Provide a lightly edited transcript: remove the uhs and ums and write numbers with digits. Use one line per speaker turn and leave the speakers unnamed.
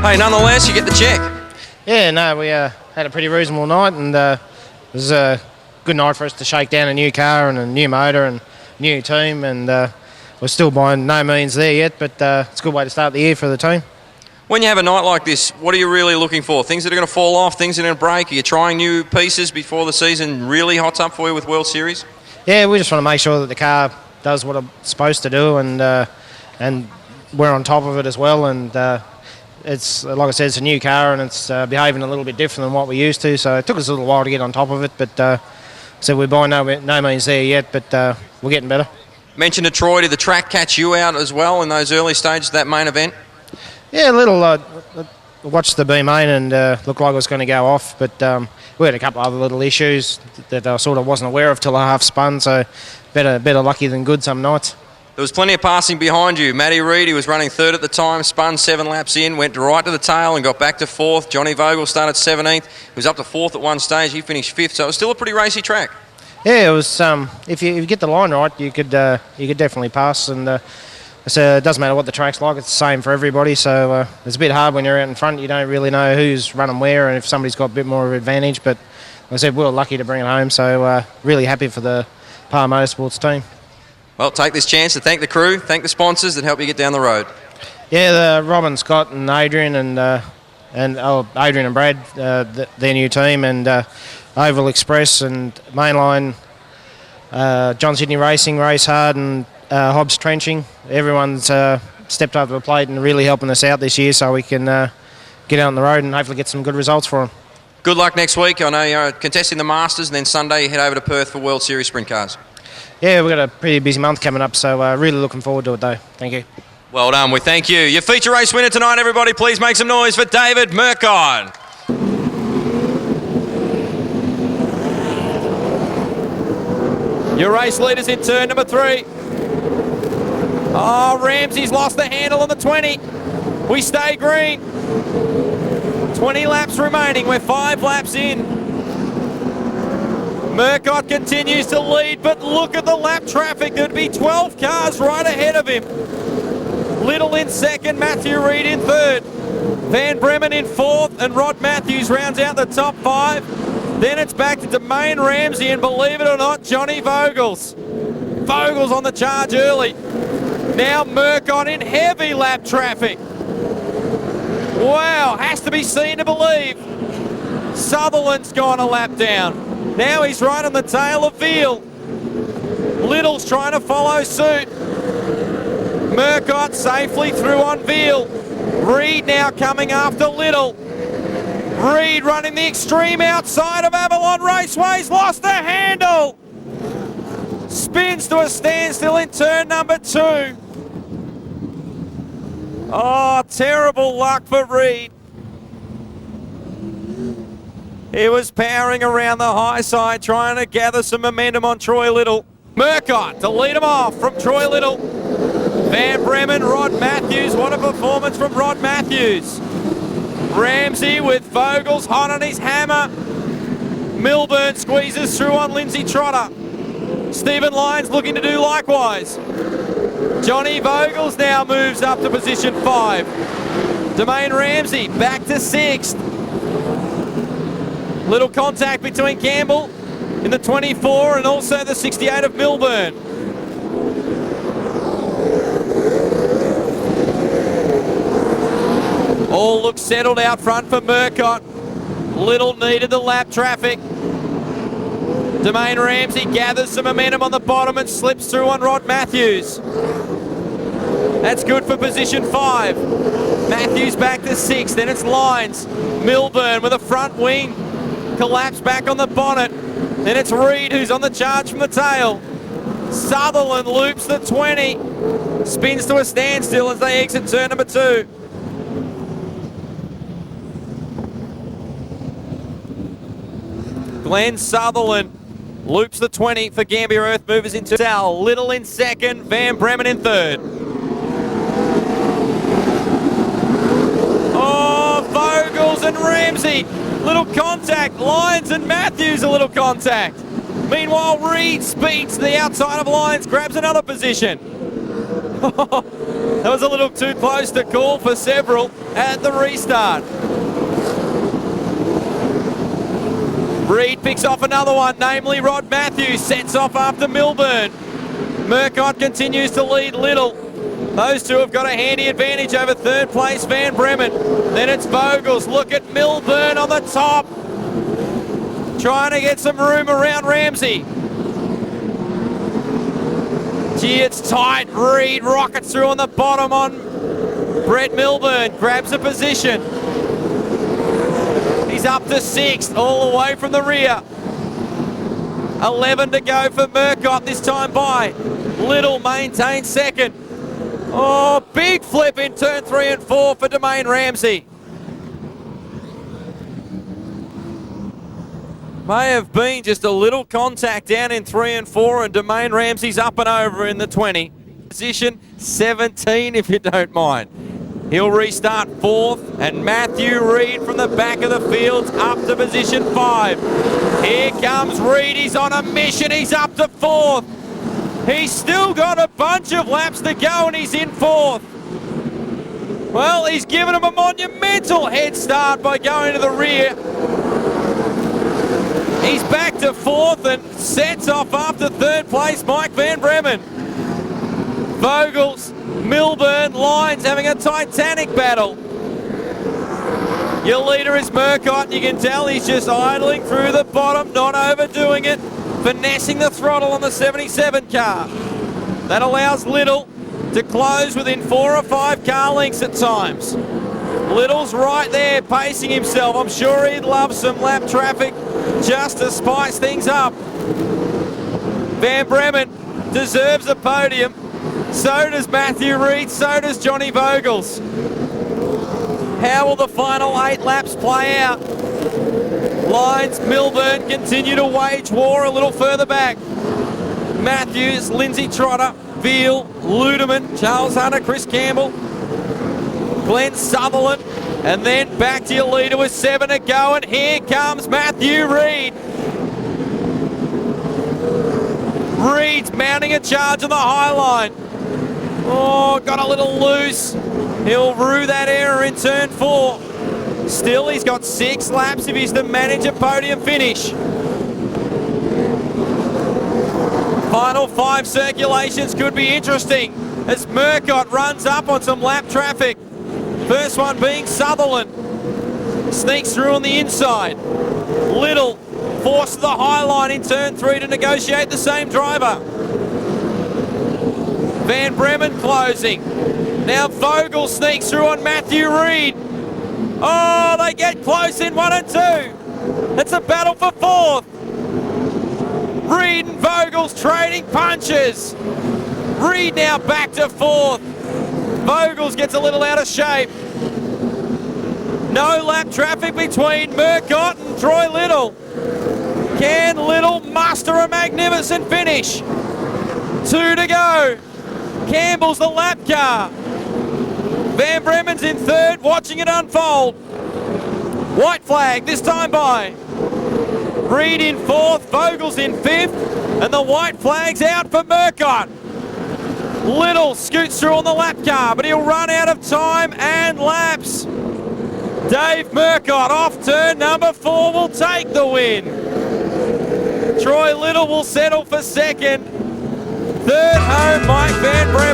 Hey, nonetheless, you get the check.
Yeah, no, we had a pretty reasonable night, and it was a good night for us to shake down a new car and a new motor and new team, and we're still by no means there yet, but it's a good way to start the year for the team.
When you have a night like this, what are you really looking for? Things that are going to fall off, things that are going to break? Are you trying new pieces before the season really hots up for you with World Series?
Yeah, we just want to make sure that the car does what it's supposed to do, and we're on top of it as well, and it's, like I said, it's a new car and it's behaving a little bit different than what we used to, so it took us a little while to get on top of it, but so we're by no means there yet, but we're getting better.
Mentioned to Troy, did the track catch you out as well in those early stages of that main event?
Yeah, a little. Watched the B main and looked like it was going to go off, but we had a couple of other little issues that I sort of wasn't aware of till I half spun, so better lucky than good some nights.
There was plenty of passing behind you. Matty Reid, he was running third at the time, spun 7 laps in, went right to the tail and got back to fourth. Johnny Vogel started 17th. He was up to fourth at one stage. He finished fifth, so it was still a pretty racy track. Yeah,
it was. If you get the line right, you could definitely pass, and so it doesn't matter what the track's like. It's the same for everybody. So it's a bit hard when you're out in front. You don't really know who's running where, and if somebody's got a bit more of an advantage. But like I said, we were lucky to bring it home. So really happy for the Par Motorsports team.
Well, take this chance to thank the crew, thank the sponsors that help you get down the road.
Yeah, Robin, Scott, and Adrian, and Adrian and Brad, their new team, and Oval Express and Mainline, John Sydney Racing, Race Hard, and Hobbs Trenching. Everyone's stepped up to the plate and really helping us out this year, so we can get out on the road and hopefully get some good results for them.
Good luck next week. I know you're contesting the Masters, and then Sunday you head over to Perth for World Series Sprint Cars. Yeah, we've got a pretty busy month coming up, so really looking forward to it, though. Thank you. Well done. We thank you. Your feature race winner tonight, everybody. Please make some noise for David Murcott.
Your race leaders in turn number 3. Oh, Ramsey's lost the handle on the 20. We stay green. 20 laps remaining. We're 5 laps in. Murcott continues to lead, but look at the lap traffic. There'd be 12 cars right ahead of him. Little in second, Matthew Reid in third. Van Bremen in fourth, and Rod Matthews rounds out the top 5. Then it's back to Domain Ramsey, and believe it or not, Johnny Vogels. Vogels on the charge early. Now Murcott in heavy lap traffic. Wow, has to be seen to believe. Sutherland's gone a lap down. Now he's right on the tail of Veal. Little's trying to follow suit. Murcott safely through on Veal. Reid now coming after Little. Reid running the extreme outside of Avalon Raceway's lost the handle. Spins to a standstill in turn number 2. Oh, terrible luck for Reid. He was powering around the high side, trying to gather some momentum on Troy Little. Murcott to lead him off from Troy Little. Van Bremen, Rod Matthews. What a performance from Rod Matthews. Ramsey with Vogels hot on his hammer. Milburn squeezes through on Lindsay Trotter. Stephen Lyons looking to do likewise. Johnny Vogels now moves up to position 5. Domain Ramsey back to 6th. Little contact between Campbell in the 24 and also the 68 of Milburn. All looks settled out front for Murcott. Little needed the lap traffic. Domain Ramsey gathers some momentum on the bottom and slips through on Rod Matthews. That's good for position 5. Matthews back to 6, then it's Lyons. Milburn with a front wing. Collapse back on the bonnet. Then it's Reid who's on the charge from the tail. Sutherland loops the 20. Spins to a standstill as they exit turn number 2. Glenn Sutherland loops the 20 for Gambier Earth Movers into Sal. Little in second, Van Bremen in third. Oh, Vogels and Ramsey. Little contact. Lyons and Matthews a little contact. Meanwhile, Reid speeds to the outside of Lyons, grabs another position. That was a little too close to call for several at the restart. Reed picks off another one, namely Rod Matthews, sets off after Milburn. Murcott continues to lead Little. Those two have got a handy advantage over third place Van Bremen. Then it's Vogels. Look at Milburn on the top. Trying to get some room around Ramsey. Gee, it's tight. Reed rockets through on the bottom on Brett Milburn. Grabs a position. He's up to sixth, all the way from the rear. 11 to go for Murcott, this time by. Little maintains second. Oh, big flip in turn 3 and 4 for Domain Ramsey. May have been just a little contact down in 3 and 4, and Domain Ramsey's up and over in the 20. Position 17, if you don't mind. He'll restart fourth, and Matthew Reed from the back of the field's up to position 5. Here comes Reed, he's on a mission, he's up to fourth. He's still got a bunch of laps to go and he's in fourth. Well, he's given him a monumental head start by going to the rear. He's back to fourth and sets off after third place Mike Van Bremen. Vogels, Milburn, Lyons having a titanic battle. Your leader is Murcott. You can tell he's just idling through the bottom, not overdoing it, finessing the throttle on the 77 car. That allows Little to close within 4 or 5 car lengths at times. Little's right there pacing himself. I'm sure he'd love some lap traffic just to spice things up. Van Bremen deserves a podium. So does Matthew Reed, so does Johnny Vogels. How will the final 8 laps play out? Lyons, Milburn continue to wage war a little further back. Matthews, Lindsay Trotter, Veal, Ludeman, Charles Hunter, Chris Campbell, Glenn Sutherland, and then back to your leader with 7 to go, and here comes Matthew Reed. Reed's mounting a charge on the high line. Oh, got a little loose. He'll rue that error in turn 4. Still, he's got 6 laps if he's to manage a podium finish. Final 5 circulations could be interesting as Murcott runs up on some lap traffic. First one being Sutherland. Sneaks through on the inside. Little forced to the high line in turn 3 to negotiate the same driver. Van Bremen closing. Now Vogel sneaks through on Matthew Reed. Oh, they get close in 1 and 2. It's a battle for 4th. Reed and Vogel's trading punches. Reed now back to 4th. Vogels gets a little out of shape. No lap traffic between Murcott and Troy Little. Can Little muster a magnificent finish? 2 to go. Campbell's the lap car. Van Bremen's in 3rd, watching it unfold. White flag, this time by. Reed in 4th, Vogel's in 5th, and the white flag's out for Murcott. Little scoots through on the lap car, but he'll run out of time and laps. Dave Murcott off turn number 4 will take the win. Troy Little will settle for 2nd. 3rd home, Mike Van Bremen.